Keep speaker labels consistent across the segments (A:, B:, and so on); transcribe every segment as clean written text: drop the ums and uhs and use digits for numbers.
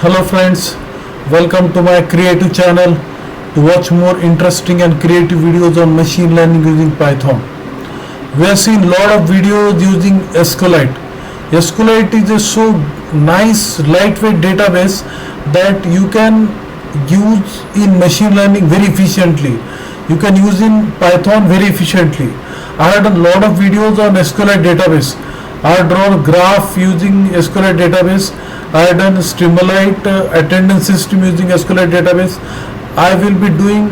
A: Hello friends, welcome to my creative channel to watch more interesting and creative videos on machine learning using Python. We have seen lot of videos using SQLite. SQLite is a so nice lightweight database that you can use in machine learning very efficiently. You can use in Python very efficiently. I have done a lot of videos on SQLite database. I have drawn graph using SQLite database. I have done SQLite attendance system using SQLite database. I will be doing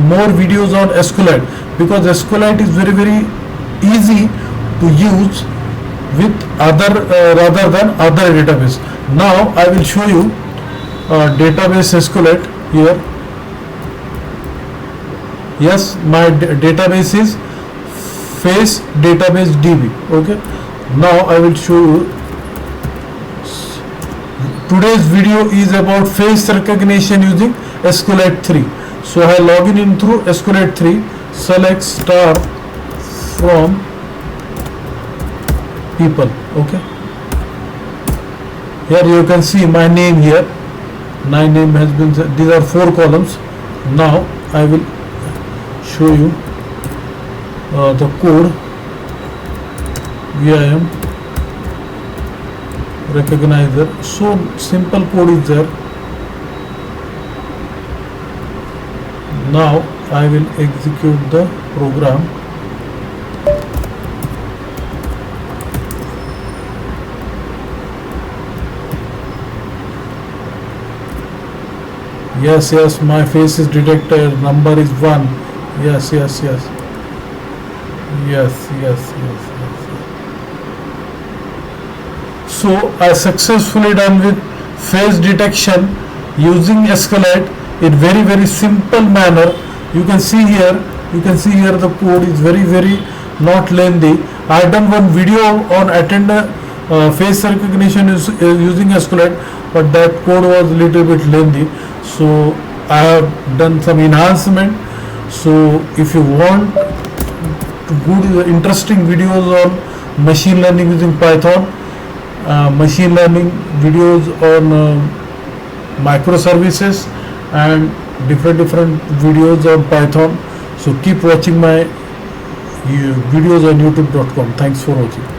A: more videos on SQLite because SQLite is very easy to use with other rather than other database. Now I will show you database SQLite here. Yes, my database is face database DB. Okay. Now I will show you. Today's video is about face recognition using SQLite 3. So I log in through SQLite 3. Select star from people. Okay. Here you can see my name here. My name has been. These are 4 columns. Now I will show you the code. VIM recognizer. So simple code is there. Now I will execute the program. Yes, my face is detected. Number is 1. Yes. So I successfully done with face detection using SQLite in very simple manner. You can see here the code is very not lengthy. I have done one video on attender face recognition using SQLite, but that code was little bit lengthy. So I have done some enhancement. So if you want good interesting videos on machine learning using Python, machine learning videos on microservices and different videos on Python, so keep watching my videos on youtube.com. Thanks for watching.